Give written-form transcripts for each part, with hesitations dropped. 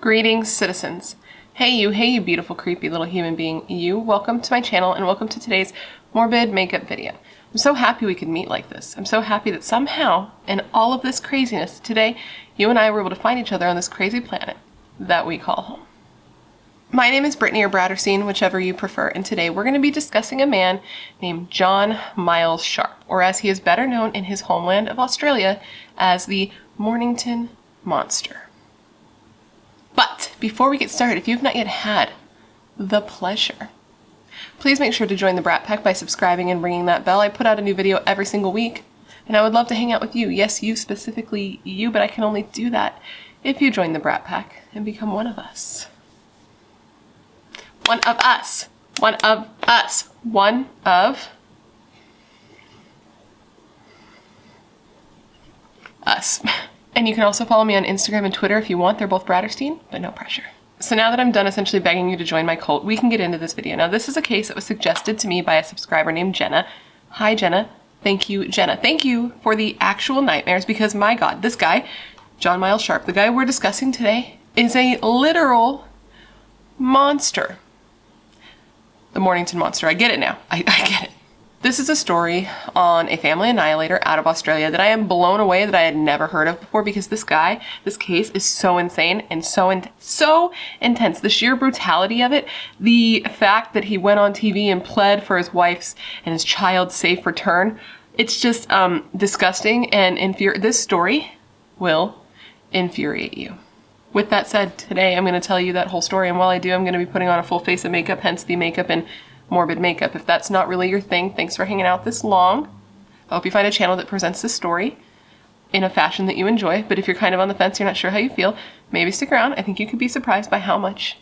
Greetings, citizens. Hey you beautiful creepy little human being, you. Welcome to my channel and welcome to today's Morbid makeup video. I'm so happy we could meet like this. I'm so happy that somehow, in all of this craziness, today you and I were able to find each other on this crazy planet that we call home. My name is Brittany or BRATTERSTEIN, whichever you prefer, and today we're going to be discussing a man named Jon Myles Sharpe, or as he is better known in his homeland of Australia as the Mornington Monster. But before we get started, if you've not yet had the pleasure, please make sure to join the Brat Pack by subscribing and ringing that bell. I put out a new video every single week, and I would love to hang out with you. Yes, you, specifically you, but I can only do that if you join the Brat Pack and become one of us. One of us. One of us. One of us. And you can also follow me on Instagram and Twitter if you want. They're both BRATTERSTEIN, but no pressure. So now that I'm done essentially begging you to join my cult, we can get into this video. Now this is a case that was suggested to me by a subscriber named Jenna. Hi Jenna. Thank you, Jenna. Thank you for the actual nightmares because my God, this guy, Jon Myles Sharpe, the guy we're discussing today, is a literal monster. The Mornington Monster. I get it now. I get it. This is a story on a family annihilator out of Australia that I am blown away that I had never heard of before because this guy, this case is so insane and so intense. The sheer brutality of it, the fact that he went on TV and pled for his wife's and his child's safe return, it's just disgusting and this story will infuriate you. With that said, today I'm going to tell you that whole story, and while I do, I'm going to be putting on a full face of makeup, hence the makeup and morbid makeup. If that's not really your thing, thanks for hanging out this long. I hope you find a channel that presents this story in a fashion that you enjoy, but if you're kind of on the fence, you're not sure how you feel, maybe stick around. I think you could be surprised by how much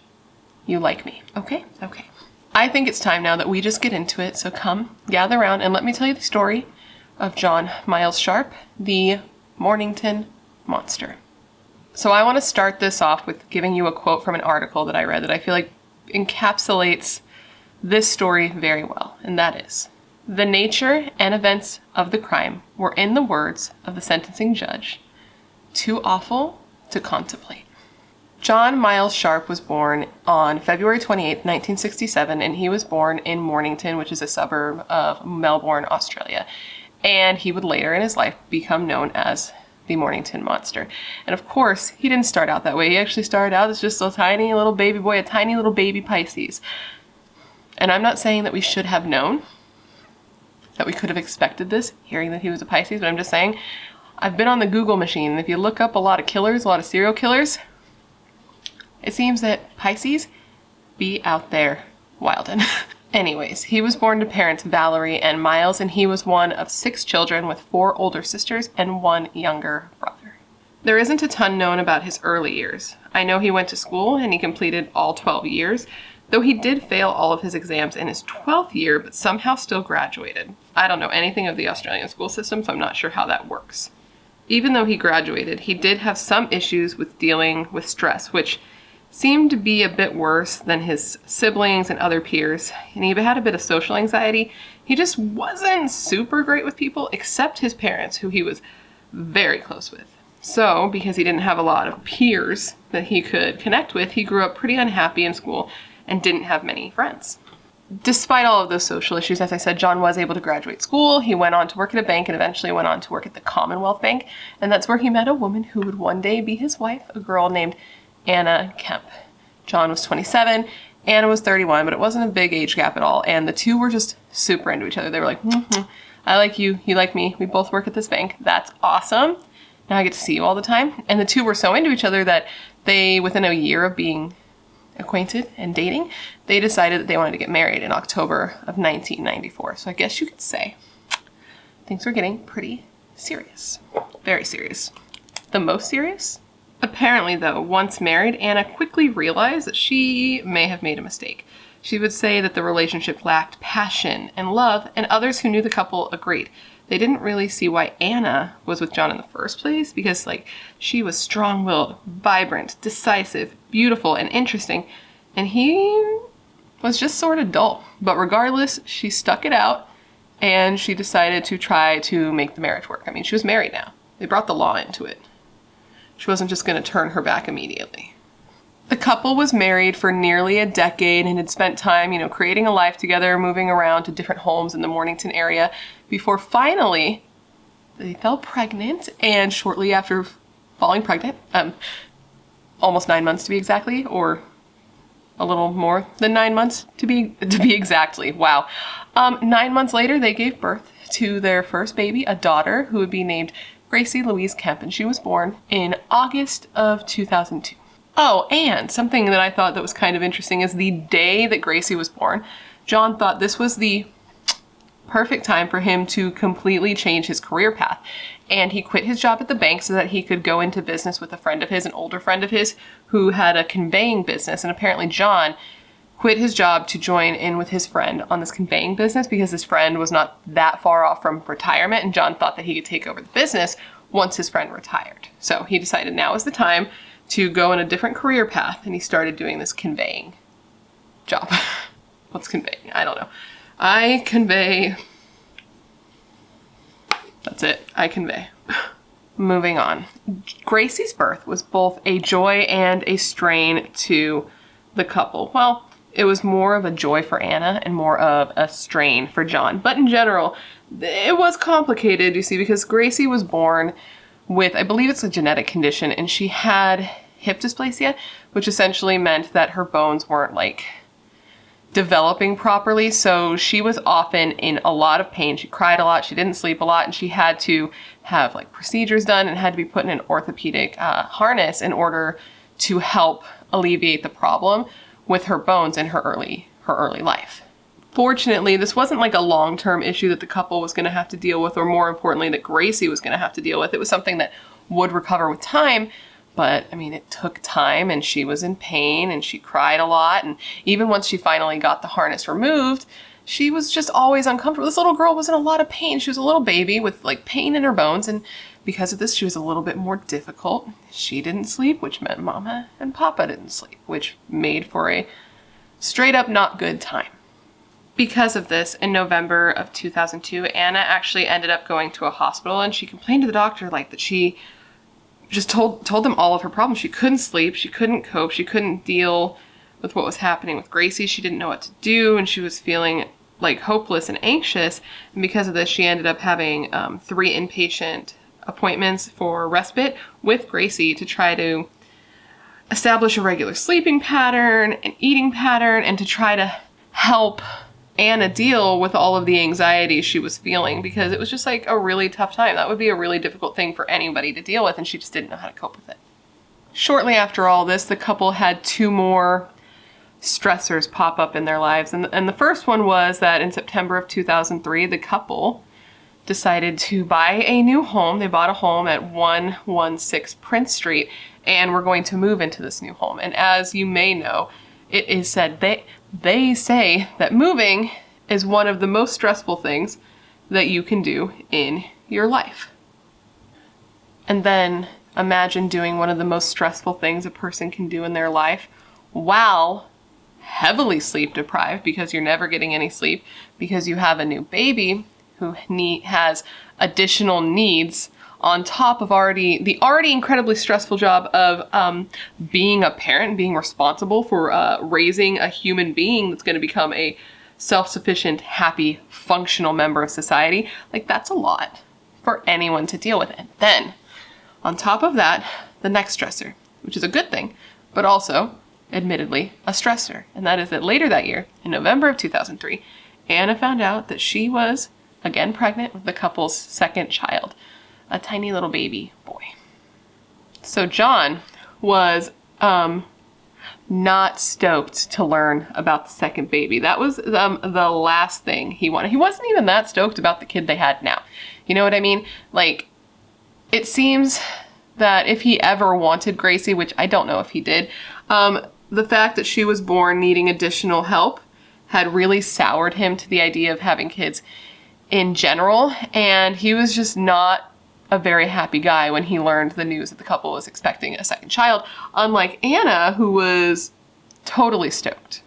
you like me. Okay? Okay. I think it's time now that we just get into it, so come, gather around, and let me tell you the story of Jon Myles Sharpe, the Mornington Monster. So I want to start this off with giving you a quote from an article that I read that I feel like encapsulates this story very well, and that is, "The nature and events of the crime were, in the words of the sentencing judge, too awful to contemplate." Jon Myles Sharpe was born on February 28, 1967, and he was born in Mornington, which is a suburb of Melbourne, Australia. And he would later in his life become known as the Mornington Monster. And of course, he didn't start out that way. He actually started out as just a tiny little baby boy, a tiny little baby Pisces. And I'm not saying that we should have known, that we could have expected this, hearing that he was a Pisces, but I'm just saying, I've been on the Google machine, and if you look up a lot of killers, a lot of serial killers, it seems that Pisces be out there wildin'. Anyways, he was born to parents Valerie and Myles, and he was one of 6 children with 4 older sisters and 1 younger brother. There isn't a ton known about his early years. I know he went to school and he completed all 12 years, though he did fail all of his exams in his 12th year, but somehow still graduated. I don't know anything of the Australian school system, so I'm not sure how that works. Even though he graduated, he did have some issues with dealing with stress, which seemed to be a bit worse than his siblings and other peers, and he had a bit of social anxiety. He just wasn't super great with people, except his parents, who he was very close with. So, because he didn't have a lot of peers that he could connect with, he grew up pretty unhappy in school and didn't have many friends. Despite all of those social issues, as I said, Jon was able to graduate school. He went on to work at a bank and eventually went on to work at the Commonwealth Bank, and that's where he met a woman who would one day be his wife, a girl named Anna Kemp. Jon was 27, Anna was 31, but it wasn't a big age gap at all, and the two were just super into each other. They were like, I like you, you like me, we both work at this bank, that's awesome. Now I get to see you all the time. And the two were so into each other that they, within a year of being acquainted and dating, they decided that they wanted to get married in October of 1994. So I guess you could say things were getting pretty serious. Very serious. The most serious? Apparently, though, once married, Anna quickly realized that she may have made a mistake. She would say that the relationship lacked passion and love, and others who knew the couple agreed. They didn't really see why Anna was with Jon in the first place, because, she was strong-willed, vibrant, decisive, beautiful, and interesting, and he was just sort of dull. But regardless, she stuck it out, and she decided to try to make the marriage work. I mean, she was married now. They brought the law into it. She wasn't just going to turn her back immediately. The couple was married for nearly a decade and had spent time, you know, creating a life together, moving around to different homes in the Mornington area before finally they fell pregnant. And shortly after falling pregnant, almost 9 months to be exactly, or a little more than 9 months to be exactly. Wow. 9 months later, they gave birth to their first baby, a daughter who would be named Gracie Louise Kemp, and she was born in August of 2002. Oh, and something that I thought that was kind of interesting is the day that Gracie was born, Jon thought this was the perfect time for him to completely change his career path. And he quit his job at the bank so that he could go into business with a friend of his, an older friend of his, who had a conveying business. And apparently Jon quit his job to join in with his friend on this conveying business because his friend was not that far off from retirement, and Jon thought that he could take over the business once his friend retired. So he decided now is the time to go in a different career path, and he started doing this conveying job. What's conveying? I don't know. I convey. That's it. I convey. Moving on. Gracie's birth was both a joy and a strain to the couple. Well, it was more of a joy for Anna and more of a strain for Jon. But in general, it was complicated, you see, because Gracie was born with, I believe it's a genetic condition, and she had hip dysplasia, which essentially meant that her bones weren't like developing properly. So she was often in a lot of pain. She cried a lot, she didn't sleep a lot, and she had to have like procedures done and had to be put in an orthopedic harness in order to help alleviate the problem with her bones in her early life. Fortunately, this wasn't like a long-term issue that the couple was going to have to deal with, or more importantly, that Gracie was going to have to deal with. It was something that would recover with time, but I mean, it took time, and she was in pain, and she cried a lot, and even once she finally got the harness removed, she was just always uncomfortable. This little girl was in a lot of pain. She was a little baby with like pain in her bones, and because of this, she was a little bit more difficult. She didn't sleep, which meant Mama and Papa didn't sleep, which made for a straight up not good time. Because of this, in November of 2002, Anna actually ended up going to a hospital, and she complained to the doctor like that she just told them all of her problems. She couldn't sleep, she couldn't cope, she couldn't deal with what was happening with Gracie. She didn't know what to do, and she was feeling like hopeless and anxious. And because of this, she ended up having 3 inpatient appointments for respite with Gracie to try to establish a regular sleeping pattern, an eating pattern, and to try to help Anna deal with all of the anxiety she was feeling, because it was just like a really tough time. That would be a really difficult thing for anybody to deal with, and she just didn't know how to cope with it. Shortly after all this, the couple had 2 more stressors pop up in their lives. And the first one was that in September of 2003, the couple decided to buy a new home. They bought a home at 116 Prince Street, and were going to move into this new home. And as you may know, it is said they say that moving is one of the most stressful things that you can do in your life. And then imagine doing one of the most stressful things a person can do in their life while heavily sleep deprived, because you're never getting any sleep, because you have a new baby who has additional needs on top of the already incredibly stressful job of being a parent, being responsible for raising a human being that's going to become a self-sufficient, happy, functional member of society. Like, that's a lot for anyone to deal with. And then, on top of that, the next stressor, which is a good thing, but also, admittedly, a stressor. And that is that later that year, in November of 2003, Anna found out that she was again pregnant with the couple's second child, a tiny little baby boy. So Jon was not stoked to learn about the second baby. That was the last thing he wanted. He wasn't even that stoked about the kid they had now. You know what I mean? Like, it seems that if he ever wanted Gracie, which I don't know if he did, the fact that she was born needing additional help had really soured him to the idea of having kids in general, and he was just not a very happy guy when he learned the news that the couple was expecting a second child, unlike Anna, who was totally stoked.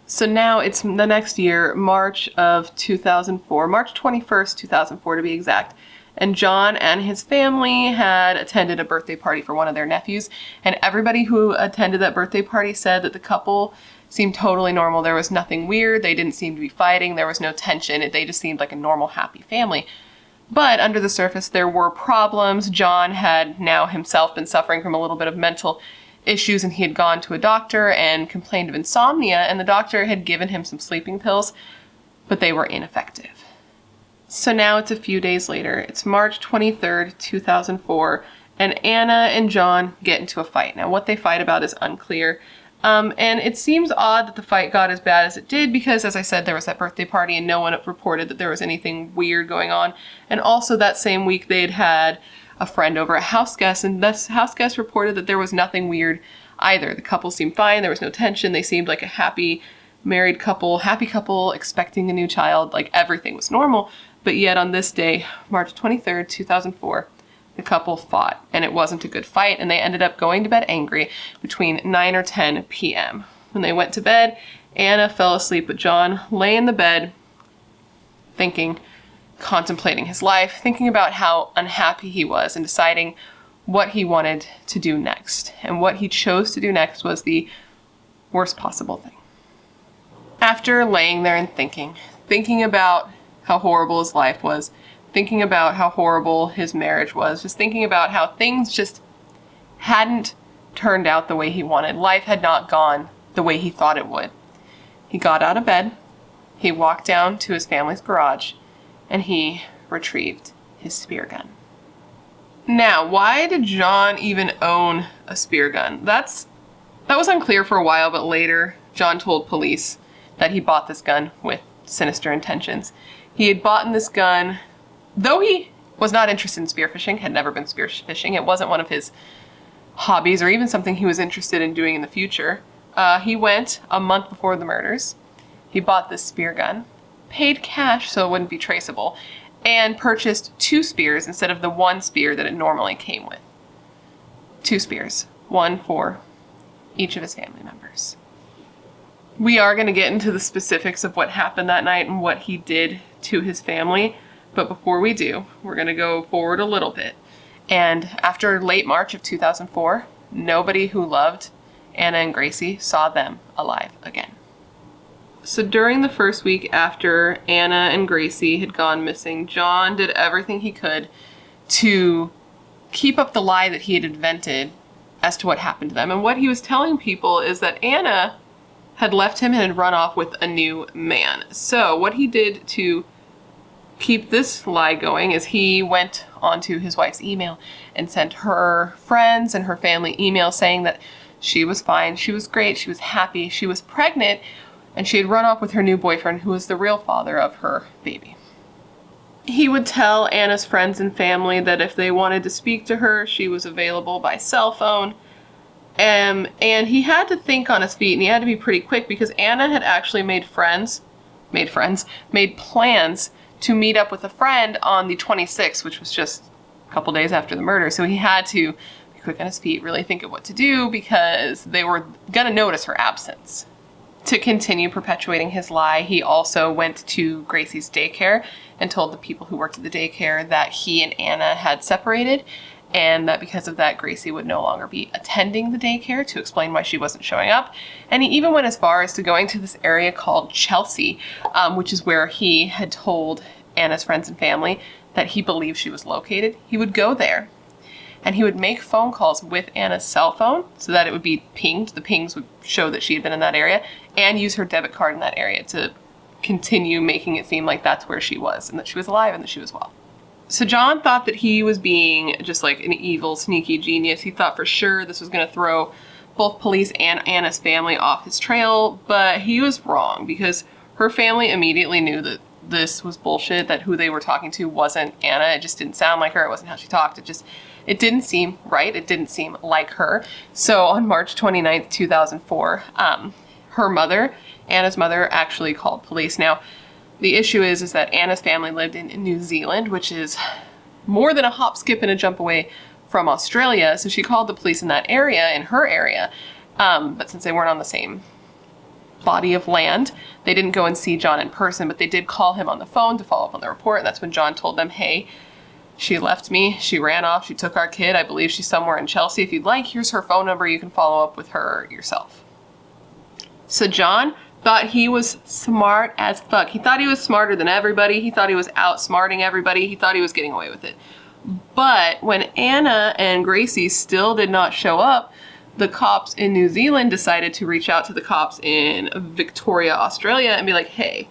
So now it's the next year, March of 2004, March 21st, 2004 to be exact, And Jon and his family had attended a birthday party for one of their nephews, and everybody who attended that birthday party said that the couple seemed totally normal. There was nothing weird. They didn't seem to be fighting. There was no tension. They just seemed like a normal, happy family. But under the surface, there were problems. Jon had now himself been suffering from a little bit of mental issues, and he had gone to a doctor and complained of insomnia, and the doctor had given him some sleeping pills, but they were ineffective. So now it's a few days later. It's March 23rd, 2004, and Anna and Jon get into a fight. Now, what they fight about is unclear. And it seems odd that the fight got as bad as it did because, as I said, there was that birthday party and no one reported that there was anything weird going on. And also that same week they'd had a friend over, a house guest, and this house guest reported that there was nothing weird either. The couple seemed fine. There was no tension. They seemed like a happy married couple, happy couple, expecting a new child. Like everything was normal. But yet on this day, March 23rd, 2004, the couple fought, and it wasn't a good fight, and they ended up going to bed angry between 9 or 10 p.m. When they went to bed, Anna fell asleep, but Jon lay in the bed thinking, contemplating his life, thinking about how unhappy he was and deciding what he wanted to do next. And what he chose to do next was the worst possible thing. After laying there and thinking about how horrible his life was, thinking about how horrible his marriage was, just thinking about how things just hadn't turned out the way he wanted. Life had not gone the way he thought it would. He got out of bed, he walked down to his family's garage, and he retrieved his spear gun. Now, why did Jon even own a spear gun? That was unclear for a while, but later Jon told police that he bought this gun with sinister intentions. He had bought this gun. Though he was not interested in spearfishing, had never been spearfishing, it wasn't one of his hobbies or even something he was interested in doing in the future. He went a month before the murders. He bought this spear gun, paid cash so it wouldn't be traceable, and purchased 2 spears instead of the 1 spear that it normally came with. 2 spears, 1 for each of his family members. We are going to get into the specifics of what happened that night and what he did to his family. But before we do, we're going to go forward a little bit. And after late March of 2004, nobody who loved Anna and Gracie saw them alive again. So during the first week after Anna and Gracie had gone missing, Jon did everything he could to keep up the lie that he had invented as to what happened to them. And what he was telling people is that Anna had left him and had run off with a new man. So what he did to keep this lie going is he went onto his wife's email and sent her friends and her family emails saying that she was fine, she was great, she was happy, she was pregnant, and she had run off with her new boyfriend who was the real father of her baby. He would tell Anna's friends and family that if they wanted to speak to her, she was available by cell phone. And he had to think on his feet, and he had to be pretty quick because Anna had actually made plans to meet up with a friend on the 26th, which was just a couple days after the murder. So he had to be quick on his feet, really think of what to do because they were going to notice her absence. To continue perpetuating his lie, he also went to Gracie's daycare and told the people who worked at the daycare that he and Anna had separated and that because of that, Gracie would no longer be attending the daycare, to explain why she wasn't showing up. And he even went as far as to going to this area called Chelsea, which is where he had told Anna's friends and family that he believed she was located. He would go there and he would make phone calls with Anna's cell phone so that it would be pinged. The pings would show that she had been in that area, and use her debit card in that area to continue making it seem like that's where she was and that she was alive and that she was well. So Jon thought that he was being just like an evil, sneaky genius. He thought for sure this was going to throw both police and Anna's family off his trail, but he was wrong because her family immediately knew that this was bullshit, that who they were talking to wasn't Anna. It just didn't sound like her. It wasn't how she talked. It didn't seem right. It didn't seem like her. So on March 29th, 2004, her mother, Anna's mother, actually called police. Now, the issue is that Anna's family lived in New Zealand, which is more than a hop, skip, and a jump away from Australia. So she called the police in that area, in her area. But since they weren't on the same body of land, they didn't go and see Jon in person, but they did call him on the phone to follow up on the report. And that's when Jon told them, hey, She left me. She ran off. She took our kid. I believe she's somewhere in Chelsea. If you'd like, here's her phone number. You can follow up with her yourself. So Jon thought he was smart as fuck. He thought he was smarter than everybody. He thought he was outsmarting everybody. He thought he was getting away with it. But when Anna and Gracie still did not show up, the cops in New Zealand decided to reach out to the cops in Victoria, Australia and be like, hey,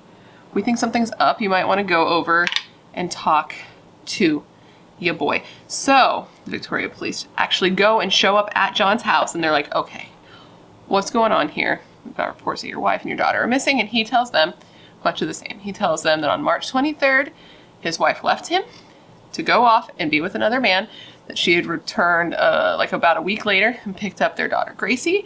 we think something's up. You might want to go over and talk to your boy. So the Victoria police actually go and show up at Jon's house, and they're like, okay, what's going on here? We've got reports that your wife and your daughter are missing. And he tells them much of the same. He tells them that on March 23rd, his wife left him to go off and be with another man, that she had returned like about a week later and picked up their daughter Gracie,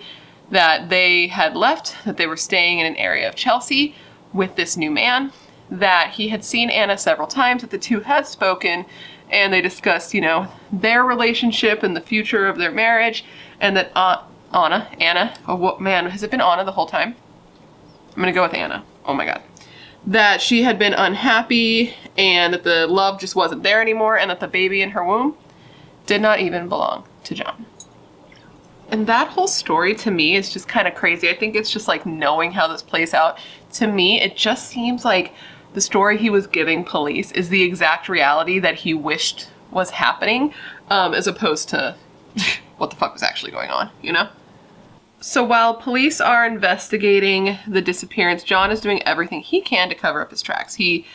that they had left, that they were staying in an area of Chelsea with this new man, that he had seen Anna several times, that the two had spoken, and they discussed, you know, their relationship and the future of their marriage, and that Anna, oh what, man, has it been Anna the whole time? I'm gonna go with Anna. Oh my god. That she had been unhappy, and that the love just wasn't there anymore, and that the baby in her womb did not even belong to Jon. And that whole story to me is just kind of crazy. I think it's just like knowing how this plays out. To me, it just seems like the story he was giving police is the exact reality that he wished was happening, as opposed to what the fuck was actually going on, you know? So while police are investigating the disappearance, Jon is doing everything he can to cover up his tracks. He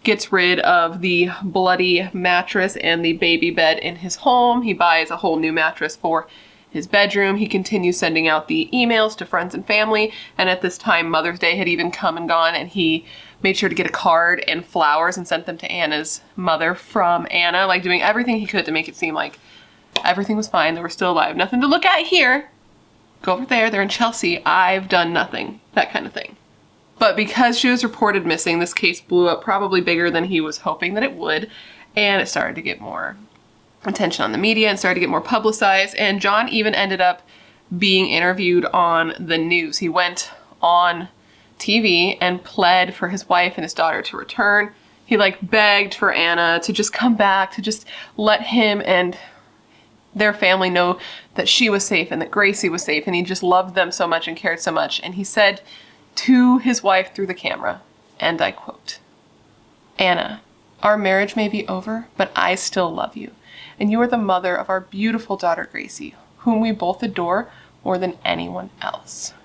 gets rid of the bloody mattress and the baby bed in his home. He buys a whole new mattress for his bedroom. He continues sending out the emails to friends and family. And at this time, Mother's Day had even come and gone, and he made sure to get a card and flowers and sent them to Anna's mother from Anna, like doing everything he could to make it seem like everything was fine. They were still alive. Nothing to look at here. Go over there. They're in Chelsea. I've done nothing. That kind of thing. But because she was reported missing, this case blew up probably bigger than he was hoping that it would. And it started to get more attention on the media and started to get more publicized. And Jon even ended up being interviewed on the news. He went on TV and pled for his wife and his daughter to return. He like begged for Anna to just come back, to just let him and their family know that she was safe and that Gracie was safe. And he just loved them so much and cared so much. And he said to his wife through the camera, and I quote, "Anna, our marriage may be over, but I still love you. And you are the mother of our beautiful daughter Gracie, whom we both adore more than anyone else."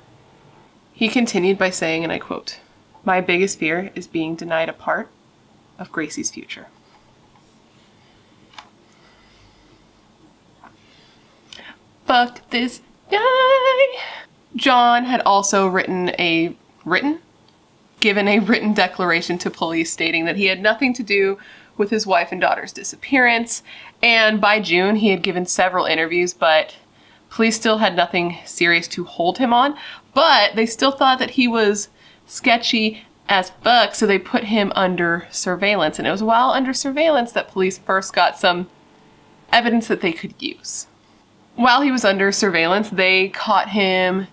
He continued by saying, and I quote, "My biggest fear is being denied a part of Gracie's future." Fuck this guy. Jon had also given a written declaration to police stating that he had nothing to do with his wife and daughter's disappearance. And by June, he had given several interviews, but police still had nothing serious to hold him on. But they still thought that he was sketchy as fuck, so they put him under surveillance. And it was while under surveillance that police first got some evidence that they could use. While he was under surveillance, they caught him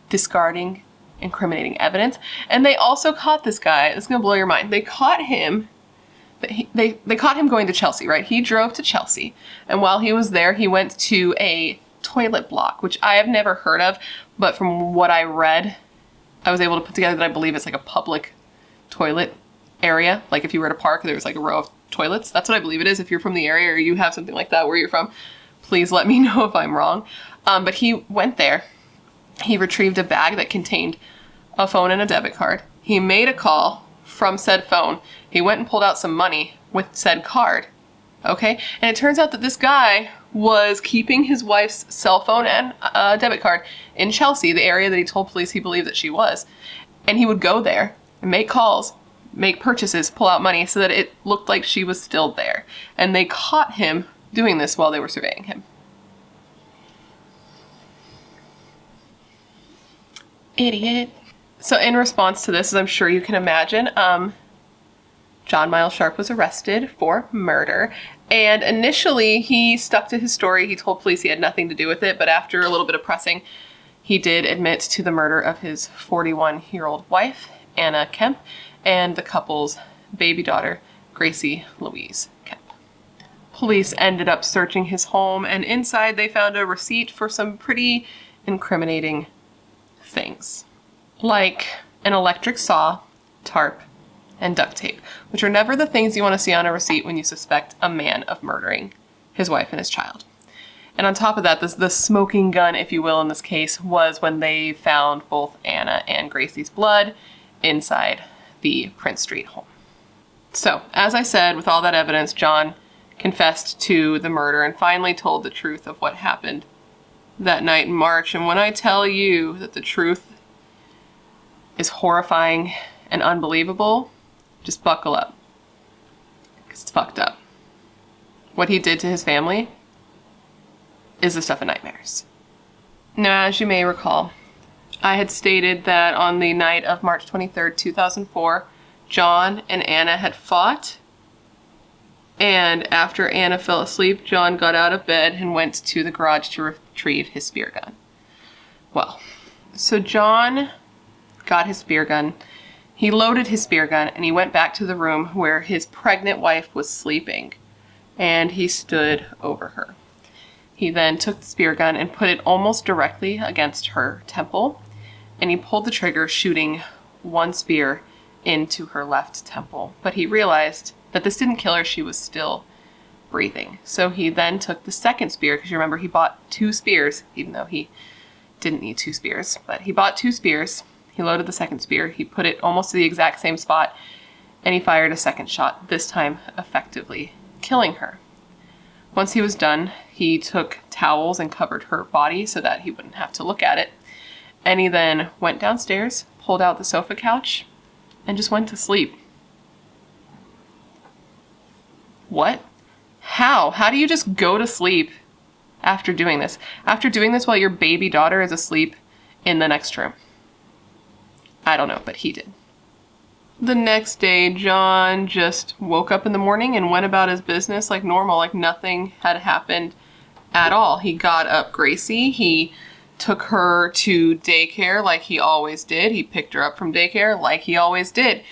discarding incriminating evidence. And they also caught this guy. It's going to blow your mind. They caught him. They caught him going to Chelsea, right? He drove to Chelsea. And while he was there, he went to a toilet block, which I have never heard of. But from what I read, I was able to put together that I believe it's like a public toilet area. Like if you were at a park, there was like a row of toilets. That's what I believe it is. If you're from the area or you have something like that where you're from, please let me know if I'm wrong. But he went there. He retrieved a bag that contained a phone and a debit card. He made a call from said phone. He went and pulled out some money with said card. Okay? And it turns out that this guy was keeping his wife's cell phone and debit card in Chelsea, the area that he told police he believed that she was. And he would go there and make calls, make purchases, pull out money so that it looked like she was still there. And they caught him doing this while they were surveying him. Idiot. So in response to this, as I'm sure you can imagine, Jon Myles Sharpe was arrested for murder. And initially, he stuck to his story. He told police he had nothing to do with it. But after a little bit of pressing, he did admit to the murder of his 41-year-old wife, Anna Kemp, and the couple's baby daughter, Gracie Louise Kemp. Police ended up searching his home, and inside they found a receipt for some pretty incriminating things, like an electric saw, tarp, and duct tape, which are never the things you want to see on a receipt when you suspect a man of murdering his wife and his child. And on top of that, the smoking gun, if you will, in this case, was when they found both Anna and Gracie's blood inside the Prince Street home. So, as I said, with all that evidence, Jon confessed to the murder and finally told the truth of what happened that night in March. And when I tell you that the truth is horrifying and unbelievable, just buckle up, because it's fucked up. What he did to his family is the stuff of nightmares. Now, as you may recall, I had stated that on the night of March 23rd, 2004, Jon and Anna had fought. And after Anna fell asleep, Jon got out of bed and went to the garage to retrieve his spear gun. Well, so Jon got his spear gun. He loaded his spear gun and he went back to the room where his pregnant wife was sleeping. And he stood over her. He then took the spear gun and put it almost directly against her temple. And he pulled the trigger, shooting one spear into her left temple. But he realized that this didn't kill her, she was still breathing. So he then took the second spear, because you remember he bought 2 spears, even though he didn't need 2 spears. But he bought 2 spears, he loaded the second spear, he put it almost to the exact same spot, and he fired a second shot, this time effectively killing her. Once he was done, he took towels and covered her body so that he wouldn't have to look at it. And he then went downstairs, pulled out the sofa couch, and just went to sleep. What? How? How do you just go to sleep after doing this? After doing this while your baby daughter is asleep in the next room? I don't know, but he did. The next day, Jon just woke up in the morning and went about his business like normal, like nothing had happened at all. He got up Gracie, he took her to daycare like he always did. He picked her up from daycare like he always did.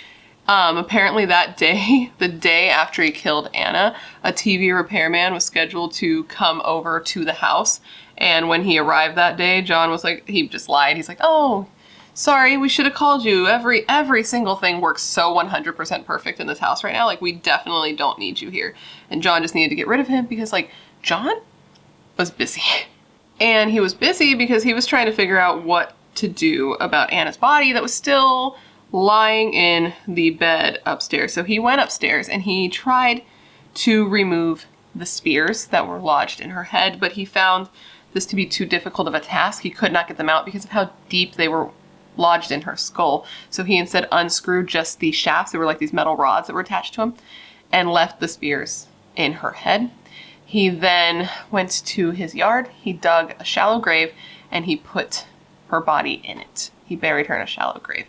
Apparently that day, the day after he killed Anna, a TV repairman was scheduled to come over to the house. And when he arrived that day, Jon was like, he just lied. He's like, oh, sorry, we should have called you. Every single thing works so 100% perfect in this house right now. Like, we definitely don't need you here. And Jon just needed to get rid of him because, like, Jon was busy. And he was busy because he was trying to figure out what to do about Anna's body that was still lying in the bed upstairs. So he went upstairs and he tried to remove the spears that were lodged in her head, but he found this to be too difficult of a task. He could not get them out because of how deep they were lodged in her skull. So he instead unscrewed just the shafts. They were like these metal rods that were attached to him, and left the spears in her head. He then went to his yard, he dug a shallow grave, and he put her body in it. He buried her in a shallow grave.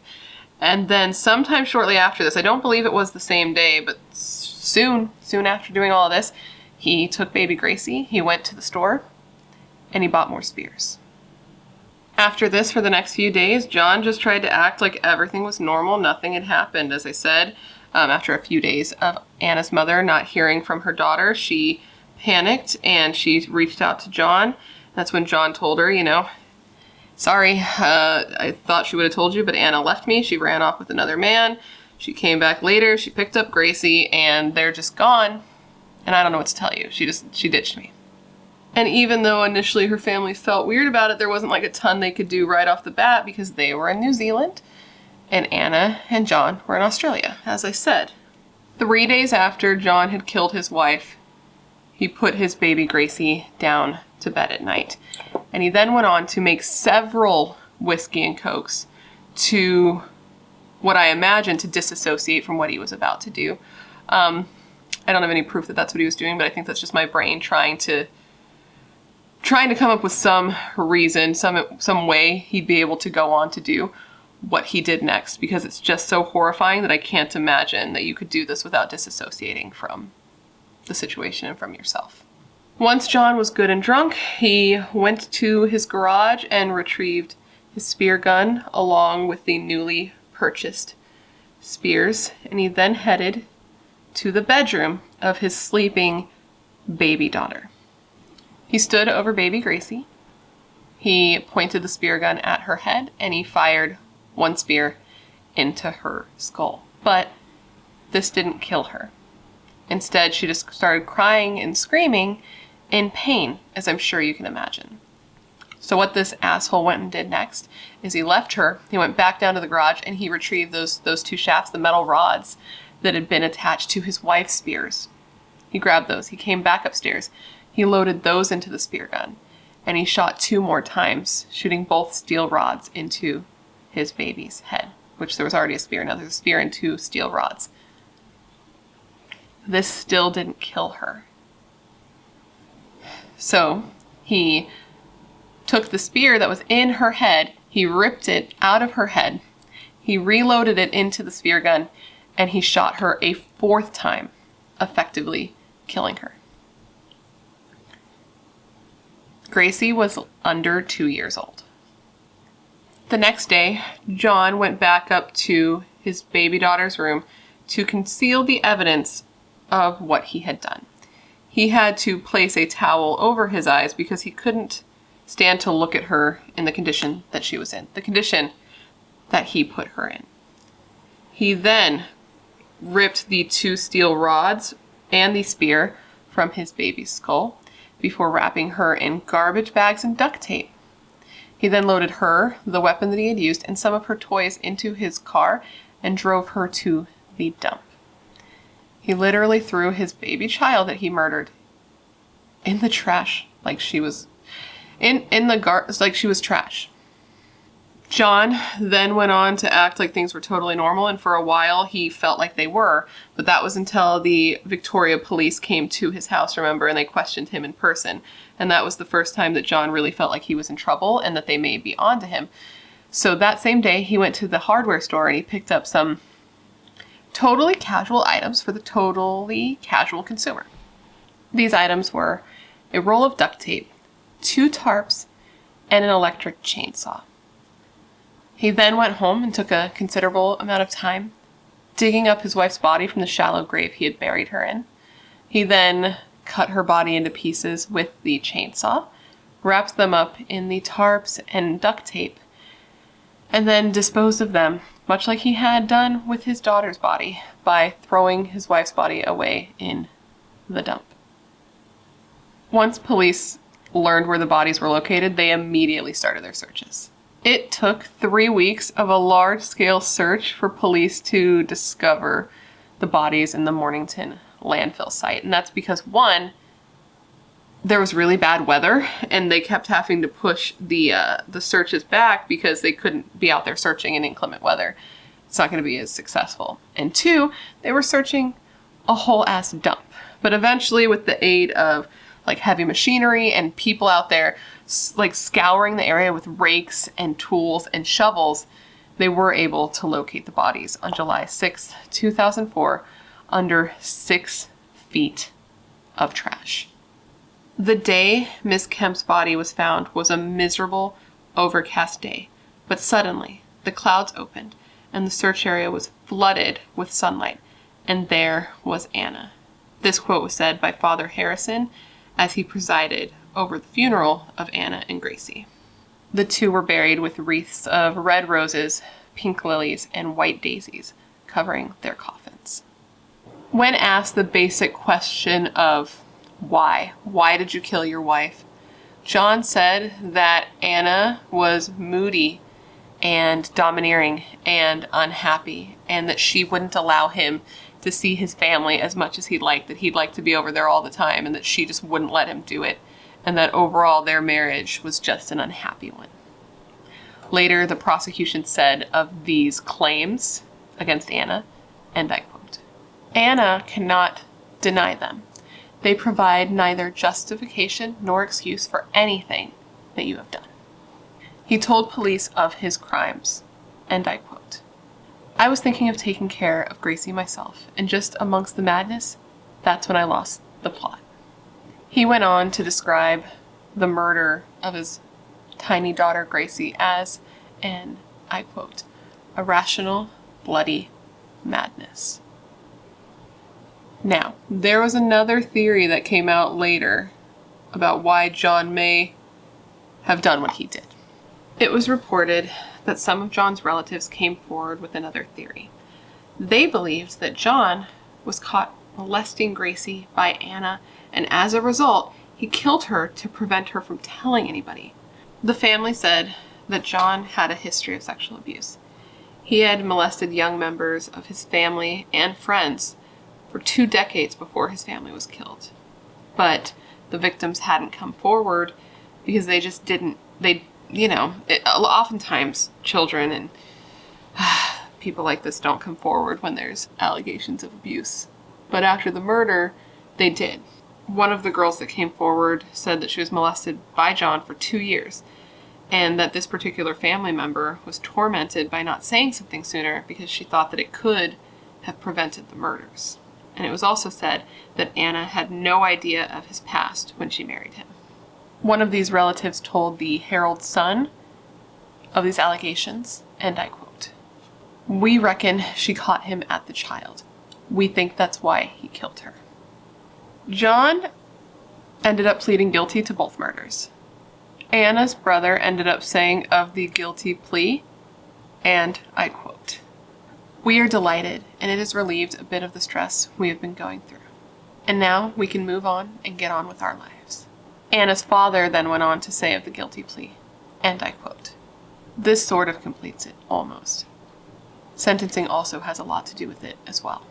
And then sometime shortly after this, I don't believe it was the same day, but soon after doing all of this, he took baby Gracie, he went to the store, and he bought more spears. After this, for the next few days, Jon just tried to act like everything was normal, nothing had happened. As I said, after a few days of Anna's mother not hearing from her daughter, she panicked and she reached out to Jon. That's when Jon told her, you know, sorry, I thought she would have told you, but Anna left me. She ran off with another man. She came back later. She picked up Gracie, and they're just gone. And I don't know what to tell you. She ditched me. And even though initially her family felt weird about it, there wasn't like a ton they could do right off the bat because they were in New Zealand and Anna and Jon were in Australia, as I said. 3 days after Jon had killed his wife, he put his baby Gracie down to bed at night. And he then went on to make several whiskey and cokes to, what I imagine, to disassociate from what he was about to do. I don't have any proof that that's what he was doing, but I think that's just my brain trying to come up with some reason, some way he'd be able to go on to do what he did next, because it's just so horrifying that I can't imagine that you could do this without disassociating from the situation and from yourself. Once Jon was good and drunk, he went to his garage and retrieved his spear gun along with the newly purchased spears, and he then headed to the bedroom of his sleeping baby daughter. He stood over baby Gracie. He pointed the spear gun at her head and he fired one spear into her skull. But this didn't kill her. Instead, she just started crying and screaming in pain, as I'm sure you can imagine. So what this asshole went and did next is he left her, he went back down to the garage, and he retrieved those two shafts, the metal rods that had been attached to his wife's spears. He grabbed those, he came back upstairs, he loaded those into the spear gun, and he shot 2 more times, shooting both steel rods into his baby's head, which there was already a spear. Now there's a spear and 2 steel rods. This still didn't kill her. So he took the spear that was in her head, he ripped it out of her head, he reloaded it into the spear gun, and he shot her a 4th time, effectively killing her. Gracie was under 2 years old. The next day, Jon went back up to his baby daughter's room to conceal the evidence of what he had done. He had to place a towel over his eyes because he couldn't stand to look at her in the condition that she was in, the condition that he put her in. He then ripped the 2 steel rods and the spear from his baby's skull before wrapping her in garbage bags and duct tape. He then loaded her, the weapon that he had used, and some of her toys into his car and drove her to the dump. He literally threw his baby child that he murdered in the trash like she was like she was trash. Jon then went on to act like things were totally normal, and for a while he felt like they were, but that was until the Victoria police came to his house, remember, and they questioned him in person. And that was the first time that Jon really felt like he was in trouble and that they may be onto him. So that same day he went to the hardware store and he picked up some totally casual items for the totally casual consumer. These items were a roll of duct tape, 2 tarps, and an electric chainsaw. He then went home and took a considerable amount of time digging up his wife's body from the shallow grave he had buried her in. He then cut her body into pieces with the chainsaw, wrapped them up in the tarps and duct tape, and then disposed of them, much like he had done with his daughter's body, by throwing his wife's body away in the dump. Once police learned where the bodies were located, they immediately started their searches. It took 3 weeks of a large-scale search for police to discover the bodies in the Mornington landfill site. And that's because, one, there was really bad weather and they kept having to push the searches back because they couldn't be out there searching in inclement weather. It's not going to be as successful. And 2, they were searching a whole ass dump. But eventually, with the aid of like heavy machinery and people out there like scouring the area with rakes and tools and shovels, they were able to locate the bodies on July 6, 2004, under 6 feet of trash. The day Miss Kemp's body was found was a miserable, overcast day, but suddenly the clouds opened and the search area was flooded with sunlight, and there was Anna. This quote was said by Father Harrison as he presided over the funeral of Anna and Gracie. The 2 were buried with wreaths of red roses, pink lilies, and white daisies covering their coffins. When asked the basic question of why did you kill your wife, Jon said that Anna was moody and domineering and unhappy, and that she wouldn't allow him to see his family as much as he'd like, that he'd like to be over there all the time, and that she just wouldn't let him do it, and that overall their marriage was just an unhappy one. Later, the prosecution said of these claims against Anna, and I quote, "Anna cannot deny them. They provide neither justification nor excuse for anything that you have done." He told police of his crimes, and I quote, "I was thinking of taking care of Gracie myself, and just amongst the madness, that's when I lost the plot." He went on to describe the murder of his tiny daughter Gracie as an, I quote, "irrational, bloody madness." Now, there was another theory that came out later about why Jon may have done what he did. It was reported that some of Jon's relatives came forward with another theory. They believed that Jon was caught molesting Gracie by Anna, and as a result, he killed her to prevent her from telling anybody. The family said that Jon had a history of sexual abuse. He had molested young members of his family and friends for 2 decades before his family was killed. But the victims hadn't come forward because they just didn't, oftentimes children and people like this don't come forward when there's allegations of abuse. But after the murder, they did. One of the girls that came forward said that she was molested by Jon for 2 years, and that this particular family member was tormented by not saying something sooner because she thought that it could have prevented the murders. And it was also said that Anna had no idea of his past when she married him. One of these relatives told the Herald Sun of these allegations, and I quote, "We reckon she caught him at the child. We think that's why he killed her." Jon ended up pleading guilty to both murders. Anna's brother ended up saying of the guilty plea, and I quote, "We are delighted, and it has relieved a bit of the stress we have been going through. And now we can move on and get on with our lives." Anna's father then went on to say of the guilty plea, and I quote, "This sort of completes it, almost. Sentencing also has a lot to do with it as well."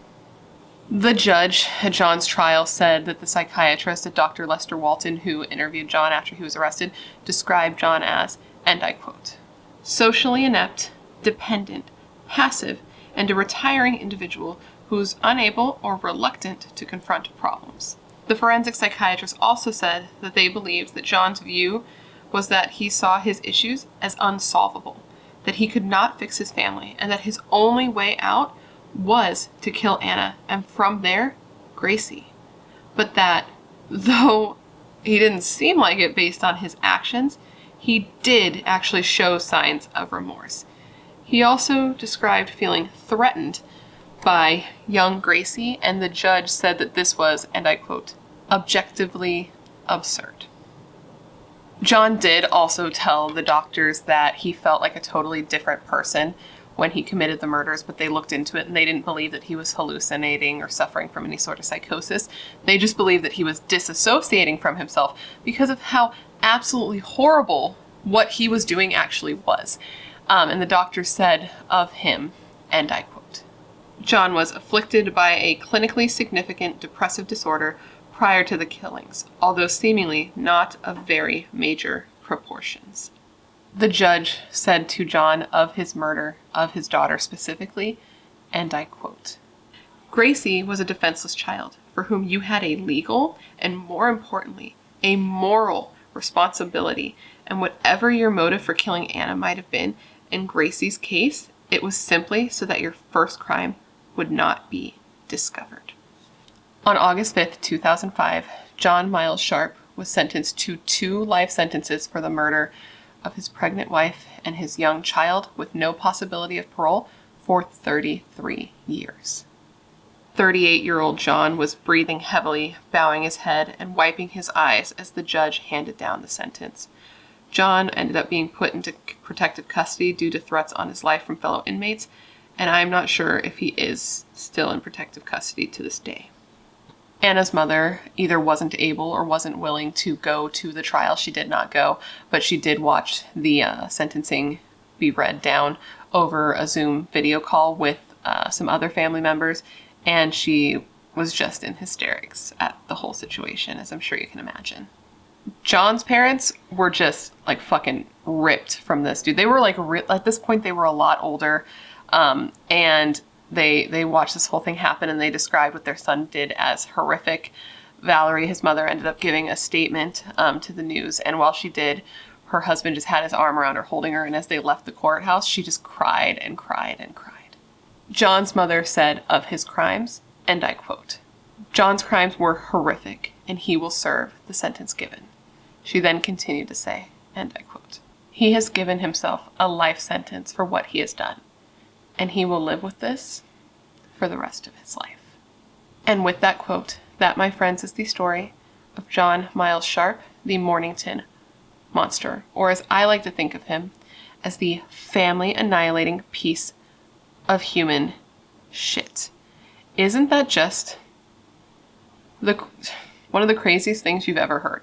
The judge at Jon's trial said that the psychiatrist at Dr. Lester Walton, who interviewed Jon after he was arrested, described Jon as, and I quote, "socially inept, dependent, passive, and a retiring individual who's unable or reluctant to confront problems." The forensic psychiatrist also said that they believed that Jon's view was that he saw his issues as unsolvable, that he could not fix his family, and that his only way out was to kill Anna, and from there, Gracie. But that, though he didn't seem like it based on his actions, he did actually show signs of remorse. He also described feeling threatened by young Gracie, and the judge said that this was, and I quote, "objectively absurd." Jon did also tell the doctors that he felt like a totally different person when he committed the murders, but they looked into it and they didn't believe that he was hallucinating or suffering from any sort of psychosis. They just believed that he was disassociating from himself because of how absolutely horrible what he was doing actually was. And the doctor said of him, and I quote, "Jon was afflicted by a clinically significant depressive disorder prior to the killings, although seemingly not of very major proportions." The judge said to Jon of his murder of his daughter specifically, and I quote, "Gracie was a defenseless child for whom you had a legal and, more importantly, a moral responsibility, and whatever your motive for killing Anna might have been, in Gracie's case, it was simply so that your first crime would not be discovered." On August 5th, 2005, Jon Myles Sharpe was sentenced to 2 life sentences for the murder of his pregnant wife and his young child with no possibility of parole for 33 years. 38-year-old Jon was breathing heavily, bowing his head, and wiping his eyes as the judge handed down the sentence. Jon ended up being put into protective custody due to threats on his life from fellow inmates, and I'm not sure if he is still in protective custody to this day. Anna's mother either wasn't able or wasn't willing to go to the trial. She did not go, but she did watch the sentencing be read down over a Zoom video call with some other family members, and she was just in hysterics at the whole situation, as I'm sure you can imagine. Jon's parents were just like fucking ripped from this dude. They were like, at this point, they were a lot older, and They watched this whole thing happen, and they described what their son did as horrific. Valerie, his mother, ended up giving a statement to the news, and while she did, her husband just had his arm around her, holding her, and as they left the courthouse, she just cried and cried and cried. Jon's mother said of his crimes, and I quote, "Jon's crimes were horrific, and he will serve the sentence given." She then continued to say, and I quote, "He has given himself a life sentence for what he has done, and he will live with this for the rest of his life." And with that quote, that, my friends, is the story of John Myles Sharpe, the Mornington Monster, or as I like to think of him, as the family-annihilating piece of human shit. Isn't that just one of the craziest things you've ever heard?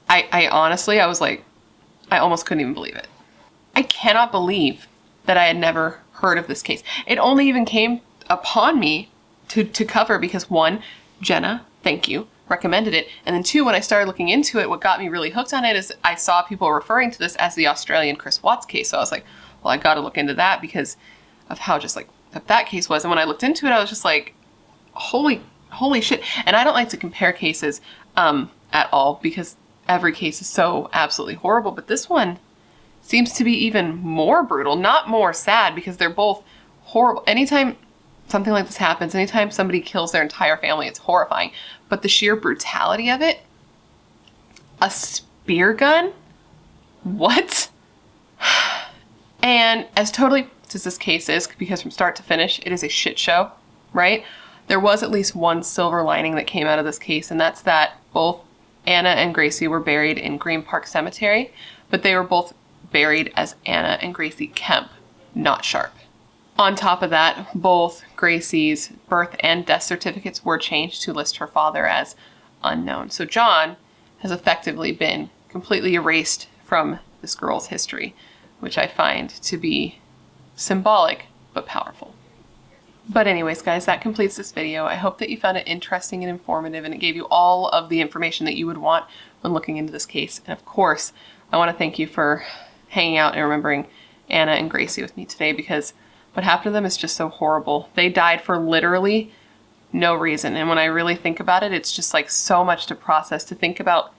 I honestly, I was like, I almost couldn't even believe it. I cannot believe that I had never heard of this case. It only even came upon me to cover because one, Jenna, thank you, recommended it. And then two, when I started looking into it, what got me really hooked on it is I saw people referring to this as the Australian Chris Watts case. So I was like, well, I got to look into that because of how just like that case was. And when I looked into it, I was just like, holy shit. And I don't like to compare cases at all because every case is so absolutely horrible. But this one seems to be even more brutal, not more sad, because they're both horrible. Anytime something like this happens, anytime somebody kills their entire family, it's horrifying. But the sheer brutality of it, a spear gun? What? And as totally as this case is, because from start to finish, it is a shit show, right? There was at least one silver lining that came out of this case, and that's that both Anna and Gracie were buried in Green Park Cemetery, but they were both buried as Anna and Gracie Kemp, not Sharpe. On top of that, both Gracie's birth and death certificates were changed to list her father as unknown. So John has effectively been completely erased from this girl's history, which I find to be symbolic but powerful. But anyways, guys, that completes this video. I hope that you found it interesting and informative, and it gave you all of the information that you would want when looking into this case. And of course, I want to thank you for hanging out and remembering Anna and Gracie with me today, because what happened to them is just so horrible. They died for literally no reason. And when I really think about it, it's just like so much to process, to think about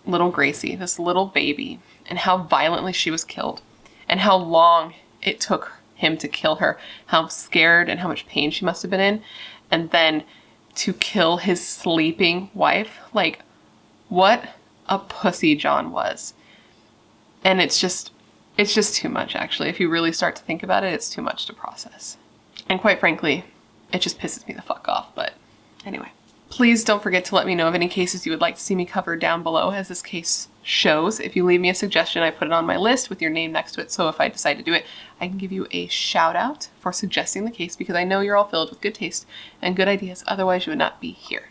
little Gracie, this little baby, and how violently she was killed, and how long it took him to kill her, how scared and how much pain she must have been in, and then to kill his sleeping wife. Like, what a pussy John was. And it's just too much, actually. If you really start to think about it, it's too much to process. And quite frankly, it just pisses me the fuck off. But anyway, please don't forget to let me know of any cases you would like to see me cover down below as this case shows. If you leave me a suggestion, I put it on my list with your name next to it. So if I decide to do it, I can give you a shout out for suggesting the case, because I know you're all filled with good taste and good ideas. Otherwise, you would not be here.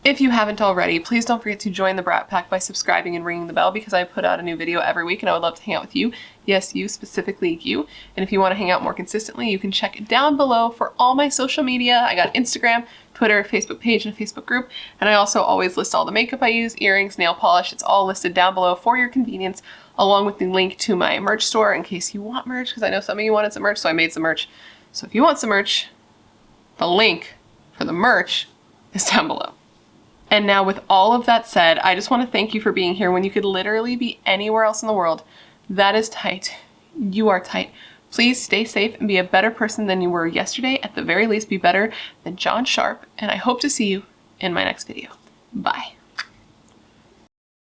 If you haven't already, please don't forget to join the Brat Pack by subscribing and ringing the bell, because I put out a new video every week and I would love to hang out with you. Yes, you, specifically you. And if you want to hang out more consistently, you can check down below for all my social media. I got Instagram, Twitter, Facebook page, and a Facebook group. And I also always list all the makeup I use, earrings, nail polish. It's all listed down below for your convenience, along with the link to my merch store in case you want merch, because I know some of you wanted some merch, so I made some merch. So if you want some merch, the link for the merch is down below. And now, with all of that said, I just want to thank you for being here when you could literally be anywhere else in the world. That is tight. You are tight. Please stay safe and be a better person than you were yesterday. At the very least, be better than John Sharpe. And I hope to see you in my next video. Bye.